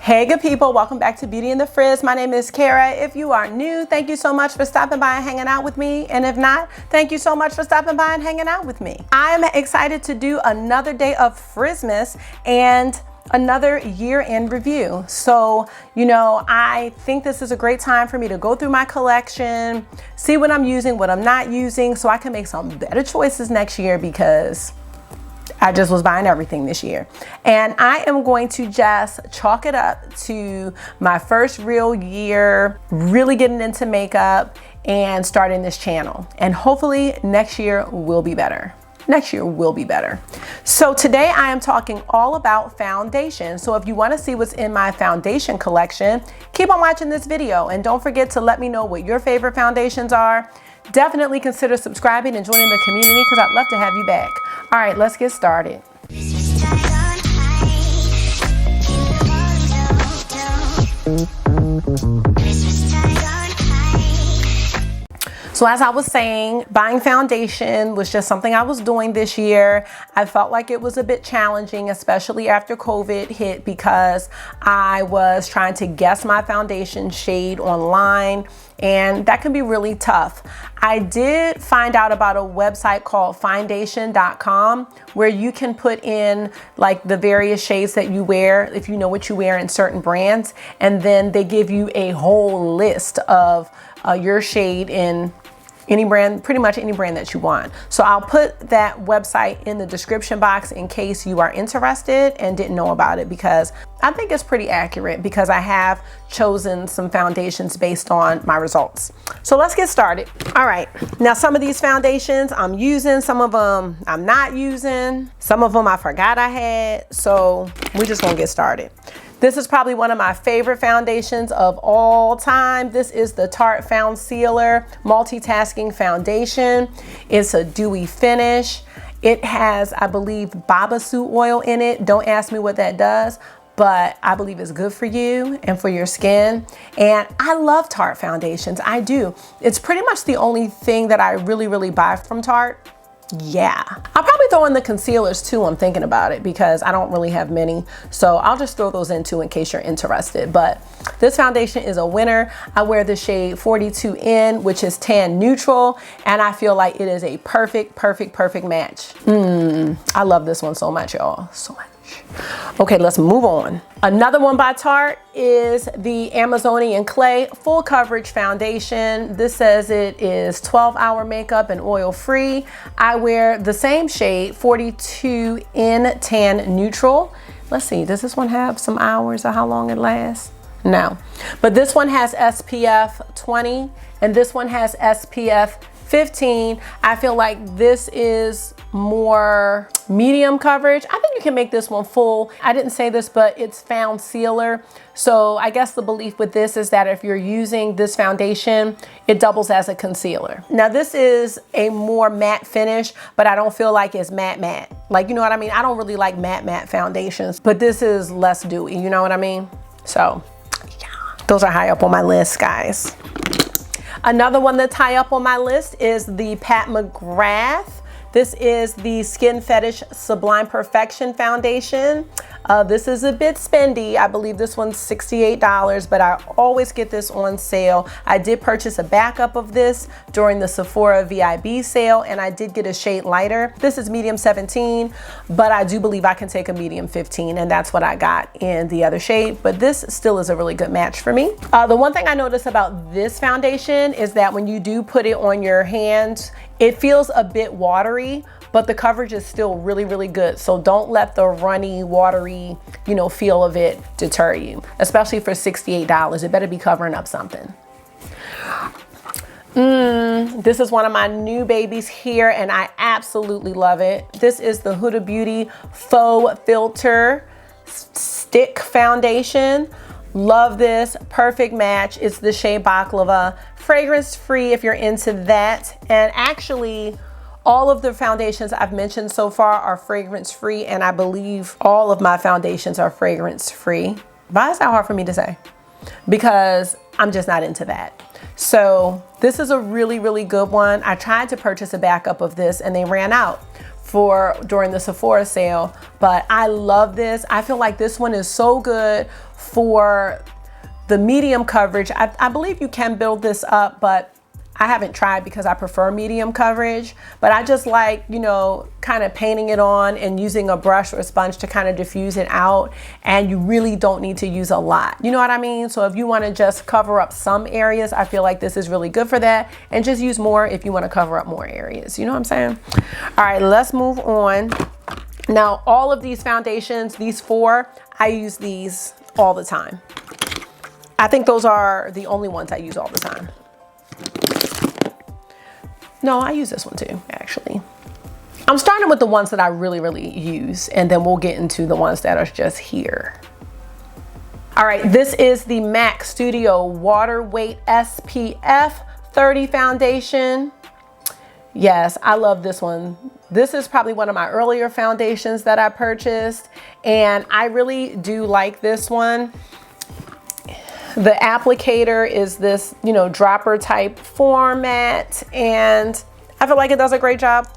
Hey good people, welcome back to Beauty in the Frizz. My name is Kara. If you are new, thank you so much for stopping by and hanging out with me. And if not, thank you so much for stopping by and hanging out with me. I'm excited to do another day of Frizzmas and another year-end review. So, you know, I think this is a great time for me to go through my collection, see what I'm using, what I'm not using, so I can make some better choices next year because I just was buying everything this year. And I am going to just chalk it up to my first real year, really getting into makeup and starting this channel. And hopefully next year will be better. Next year will be better. So today I am talking all about foundation. So if you want to see what's in my foundation collection, keep on watching this video. And don't forget to let me know what your favorite foundations are. Definitely consider subscribing and joining the community because I'd love to have you back. All right, let's get started. So as I was saying, buying foundation was just something I was doing this year. I felt like it was a bit challenging, especially after COVID hit, because I was trying to guess my foundation shade online, and that can be really tough. I did find out about a website called Fauxdation.com where you can put in like the various shades that you wear, if you know what you wear in certain brands, and then they give you a whole list of your shade in any brand, pretty much any brand that you want. So I'll put that website in the description box in case you are interested and didn't know about it, because I think it's pretty accurate because I have chosen some foundations based on my results. So let's get started. All right, now some of these foundations I'm using, some of them I'm not using, some of them I forgot I had. So we're just gonna get started. This is probably one of my favorite foundations of all time. This is the Tarte Foundcealer Multitasking Foundation. It's a dewy finish. It has, I believe, babassu oil in it. Don't ask me what that does, but I believe it's good for you and for your skin. And I love Tarte foundations, I do. It's pretty much the only thing that I really buy from Tarte. Yeah, I'll probably throw in the concealers too. I'm thinking about it because I don't really have many, so I'll just throw those in too in case you're interested. But this foundation is a winner. I wear the shade 42N, which is tan neutral, and I feel like it is a perfect match. I love this one so much, y'all, so much. Okay, let's move on. Another one by Tarte is the Amazonian Clay Full Coverage Foundation. This says it is 12-hour makeup and oil free. I wear the same shade, 42N Tan Neutral. Let's see, does this one have some hours or how long it lasts? No, but this one has SPF 20 and this one has SPF 15. I feel like this is more medium coverage. I think you can make this one full. I didn't say this, but it's Foundcealer. So I guess the belief with this is that if you're using this foundation, it doubles as a concealer. Now this is a more matte finish, but I don't feel like it's matte. Like, you know what I mean? I don't really like matte foundations, but this is less dewy, you know what I mean? So yeah, those are high up on my list, guys. Another one that's high up on my list is the Pat McGrath. This is the Skin Fetish Sublime Perfection Foundation. This is a bit spendy. I believe this one's $68, but I always get this on sale. I did purchase a backup of this during the Sephora VIB sale, and I did get a shade lighter. This is medium 17, but I do believe I can take a medium 15, and that's what I got in the other shade, but this still is a really good match for me. The one thing I noticed about this foundation is that when you do put it on your hands, it feels a bit watery, but the coverage is still really good. So don't let the runny, watery, you know, feel of it deter you, especially for $68. It better be covering up something. This is one of my new babies here, and I absolutely love it. This is the Huda Beauty Faux Filter Stick Foundation. Love this, perfect match. It's the shade Baklava, fragrance free if you're into that. And actually, all of the foundations I've mentioned so far are fragrance free, and I believe all of my foundations are fragrance free. Why is that hard for me to say? Because I'm just not into that. So this is a really good one. I tried to purchase a backup of this and they ran out. for during the Sephora sale, but I love this. I feel like this one is so good for the medium coverage. I believe you can build this up, but I haven't tried because I prefer medium coverage, but I just like, you know, kind of painting it on and using a brush or a sponge to kind of diffuse it out. And you really don't need to use a lot. You know what I mean? So if you want to just cover up some areas, I feel like this is really good for that. And just use more if you want to cover up more areas. You know what I'm saying? All right, let's move on. Now, all of these foundations, these 4, I use these all the time. I think those are the only ones I use all the time. No, I use this one too, actually. I'm starting with the ones that I really use, and then we'll get into the ones that are just here. All right, this is the MAC Studio Waterweight SPF 30 foundation. Yes, I love this one. This is probably one of my earlier foundations that I purchased, and I really do like this one. The applicator is this, you know, dropper type format, and I feel like it does a great job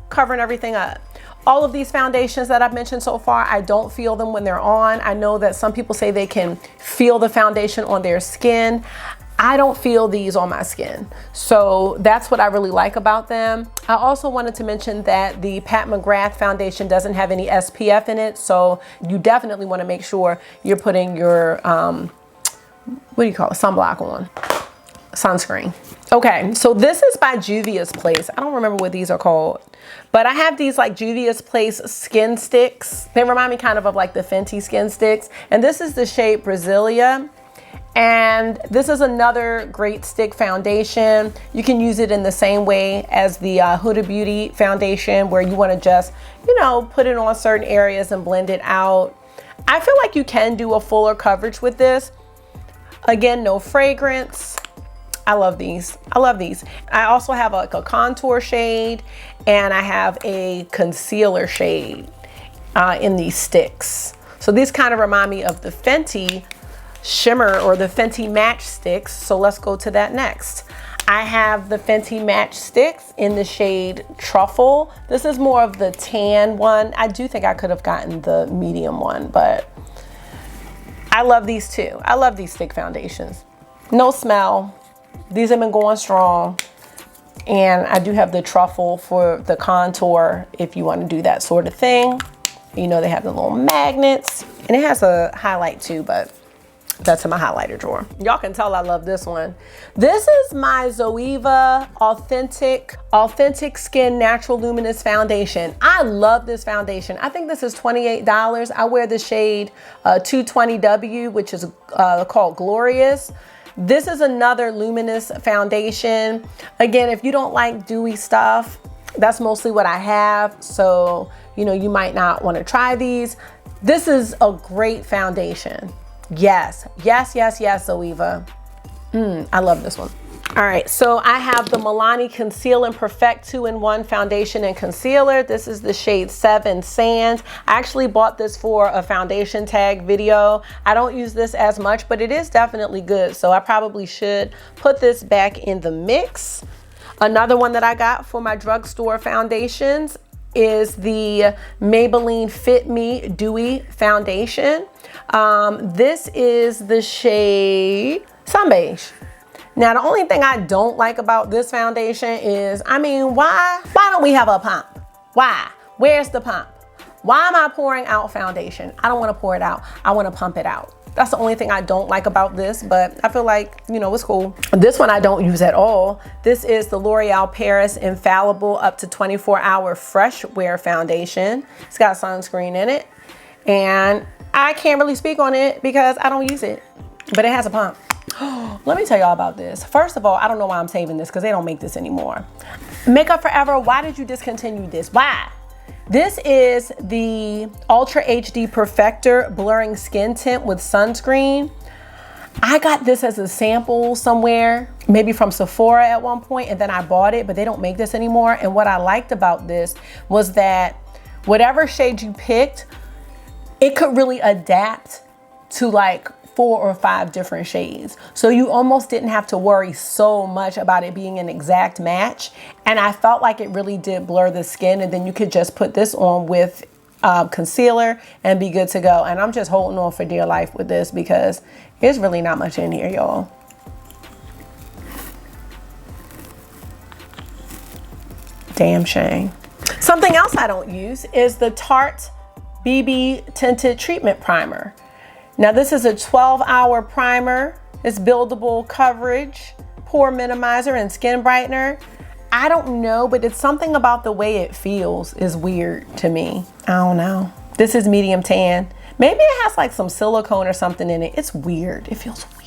covering everything up. All of these foundations that I've mentioned so far, I don't feel them when they're on. I know that some people say they can feel the foundation on their skin. I don't feel these on my skin. So that's what I really like about them. I also wanted to mention that the Pat McGrath foundation doesn't have any SPF in it. So you definitely want to make sure you're putting your, what do you call it? Sunblock on. Sunscreen. Okay, so this is by Juvia's Place. I don't remember what these are called, but I have these like Juvia's Place skin sticks. They remind me kind of like the Fenty skin sticks. And this is the shade Brasilia. And this is another great stick foundation. You can use it in the same way as the Huda Beauty foundation, where you want to just, you know, put it on certain areas and blend it out. I feel like you can do a fuller coverage with this. Again, no fragrance. I love these. I love these. I also have like a contour shade, and I have a concealer shade in these sticks. So these kind of remind me of the Fenty shimmer or the Fenty match sticks. So let's go to that next. I have the Fenty match sticks in the shade Truffle. This is more of the tan one. I do think I could have gotten the medium one, but I love these too. I love these stick foundations. No smell. These have been going strong. And I do have the Truffle for the contour if you want to do that sort of thing. You know, they have the little magnets, and it has a highlight too, but that's in my highlighter drawer. Y'all can tell I love this one. This is my Zoeva Authentic Skin Natural Luminous Foundation. I love this foundation. I think this is $28. I wear the shade 220W, which is called Glorious. This is another luminous foundation. Again, if you don't like dewy stuff, that's mostly what I have. So, you know, you might not want to try these. This is a great foundation. Yes, yes, yes, yes, Zoeva. I love this one. All right, so I have the Milani Conceal and Perfect 2-in-1 foundation and concealer. This is the shade 7 Sand. I actually bought this for a foundation tag video. I don't use this as much, but it is definitely good. So I probably should put this back in the mix. Another one that I got for my drugstore foundations is the Maybelline Fit Me Dewy foundation. This is the shade Sun Beige. Now, the only thing I don't like about this foundation is, I mean, why don't we have a pump? Why? Where's the pump? Why am I pouring out foundation? I don't want to pour it out. I want to pump it out. That's the only thing I don't like about this, but I feel like, you know, it's cool. This one I don't use at all. This is the L'Oreal Paris Infallible Up to 24-Hour Fresh Wear Foundation. It's got sunscreen in it, and I can't really speak on it because I don't use it, but it has a pump. Let me tell y'all about this. First of all, I don't know why I'm saving this because they don't make this anymore. Makeup Forever, why did you discontinue this? Why? This is the Ultra HD Perfector Blurring Skin Tint with Sunscreen. I got this as a sample somewhere, maybe from Sephora at one point, and then I bought it, but they don't make this anymore. And what I liked about this was that whatever shade you picked, it could really adapt to like 4 or 5 different shades. So you almost didn't have to worry so much about it being an exact match. And I felt like it really did blur the skin, and then you could just put this on with concealer and be good to go. And I'm just holding on for dear life with this because there's really not much in here, y'all. Damn shame. Something else I don't use is the Tarte BB Tinted Treatment Primer. Now this is a 12-hour primer. It's buildable coverage, pore minimizer, and skin brightener. I don't know, but it's something about the way it feels is weird to me. I don't know. This is medium tan. Maybe it has like some silicone or something in it. It's weird. It feels weird.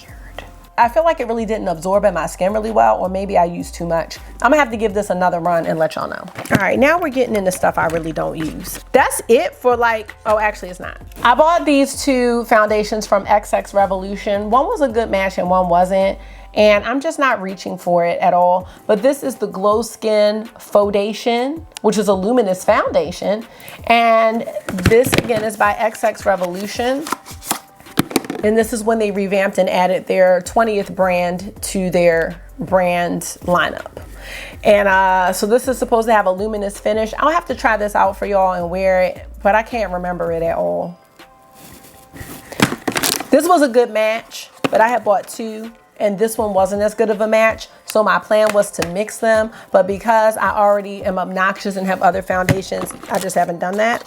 I feel like it really didn't absorb in my skin really well, or maybe I used too much. I'm gonna have to give this another run and let y'all know. All right, now we're getting into stuff I really don't use. That's it for like, oh, actually it's not. I bought these two foundations from XX Revolution. One was a good match and one wasn't. And I'm just not reaching for it at all. But this is the Glow Skin Fauxdation, which is a luminous foundation. And this again is by XX Revolution. And this is when they revamped and added their 20th brand to their brand lineup. And so this is supposed to have a luminous finish. I'll have to try this out for y'all and wear it, but I can't remember it at all. This was a good match, but I had bought two, and this one wasn't as good of a match. So my plan was to mix them, but because I already am obnoxious and have other foundations, I just haven't done that.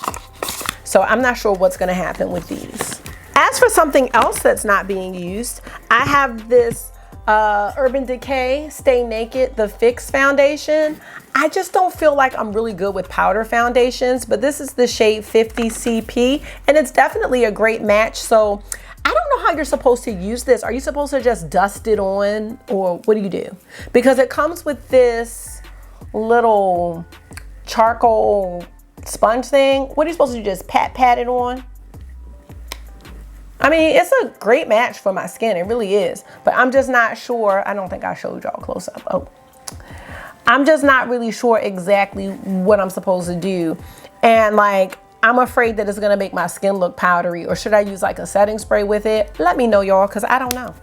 So I'm not sure what's gonna happen with these. As for something else that's not being used, I have this Urban Decay Stay Naked, the Fix foundation. I just don't feel like I'm really good with powder foundations, but this is the shade 50 CP, and it's definitely a great match. So I don't know how you're supposed to use this. Are you supposed to just dust it on, or what do you do? Because it comes with this little charcoal sponge thing. What are you supposed to do, just pat it on? I mean, it's a great match for my skin. It really is. But I'm just not sure. I don't think I showed y'all close up. Oh, I'm just not really sure exactly what I'm supposed to do. And like, I'm afraid that it's going to make my skin look powdery. Or should I use like a setting spray with it? Let me know, y'all, because I don't know.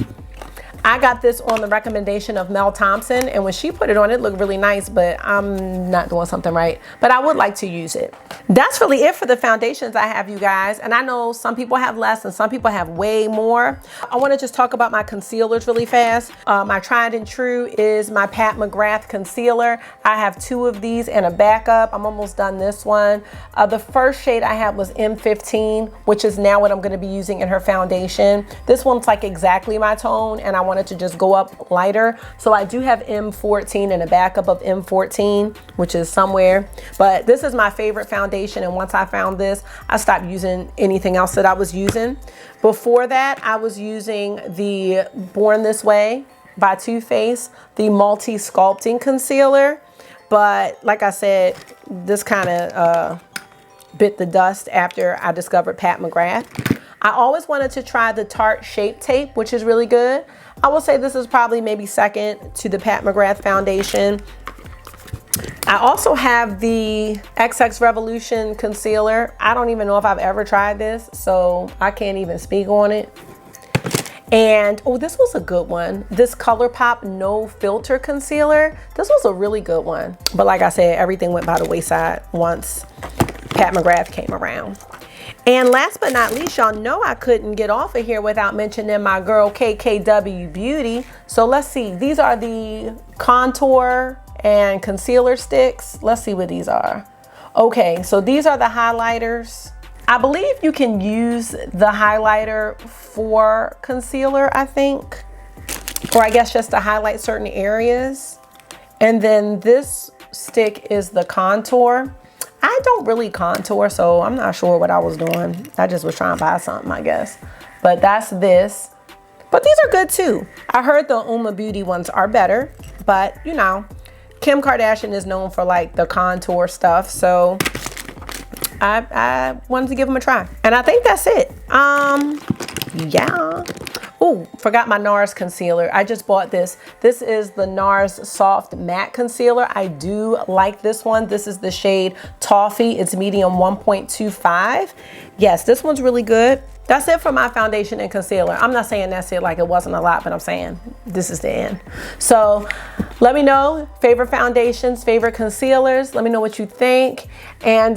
I got this on the recommendation of Mel Thompson, and when she put it on, it looked really nice, but I'm not doing something right. But I would like to use it. That's really it for the foundations I have, you guys. And I know some people have less and some people have way more. I want to just talk about my concealers really fast. My tried and true is my Pat McGrath concealer. I have two of these and a backup. I'm almost done this one. The first shade I had was M15, which is now what I'm going to be using in her foundation. This one's like exactly my tone, and I wanted to just go up lighter. So I do have M14 and a backup of M14, which is somewhere. But this is my favorite foundation, and once I found this, I stopped using anything else that I was using. Before that, I was using the Born This Way by Too Faced, the Multisculpting concealer. But like I said, this kind of bit the dust after I discovered Pat McGrath. I always wanted to try the Tarte Shape Tape, which is really good. I will say this is probably maybe second to the Pat McGrath foundation. I also have the XX Revolution concealer. I don't even know if I've ever tried this, so I can't even speak on it. And oh, this was a good one. This Colourpop No Filter concealer. This was a really good one. But like I said, everything went by the wayside once Pat McGrath came around. And last but not least, y'all know I couldn't get off of here without mentioning my girl KKW Beauty. So let's see, these are the contour and concealer sticks. Let's see what these are. Okay, so these are the highlighters. I believe you can use the highlighter for concealer, I think. Or I guess just to highlight certain areas. And then this stick is the contour. I don't really contour, so I'm not sure what I was doing. I just was trying to buy something, I guess. But that's this. But these are good too. I heard the Uma Beauty ones are better, but you know, Kim Kardashian is known for like the contour stuff, so I wanted to give them a try. And I think that's it. Yeah. Oh, forgot my NARS concealer. I just bought this. This is the NARS Soft Matte Concealer. I do like this one. This is the shade Toffee. It's medium 1.25. Yes, this one's really good. That's it for my foundation and concealer. I'm not saying that's it like it wasn't a lot, but I'm saying this is the end. So let me know favorite foundations, favorite concealers. Let me know what you think. And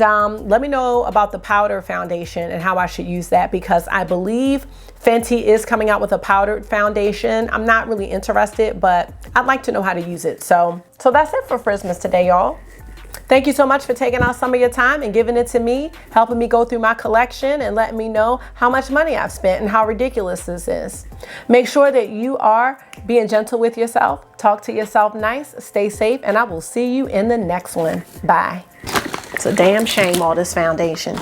let me know about the powder foundation and how I should use that, because I believe Fenty is coming out with a powdered foundation. I'm not really interested, but I'd like to know how to use it. So that's it for Christmas today, y'all. Thank you so much for taking out some of your time and giving it to me, helping me go through my collection and letting me know how much money I've spent and how ridiculous this is. Make sure that you are being gentle with yourself, talk to yourself nice, stay safe, and I will see you in the next one. Bye. It's a damn shame, all this foundation.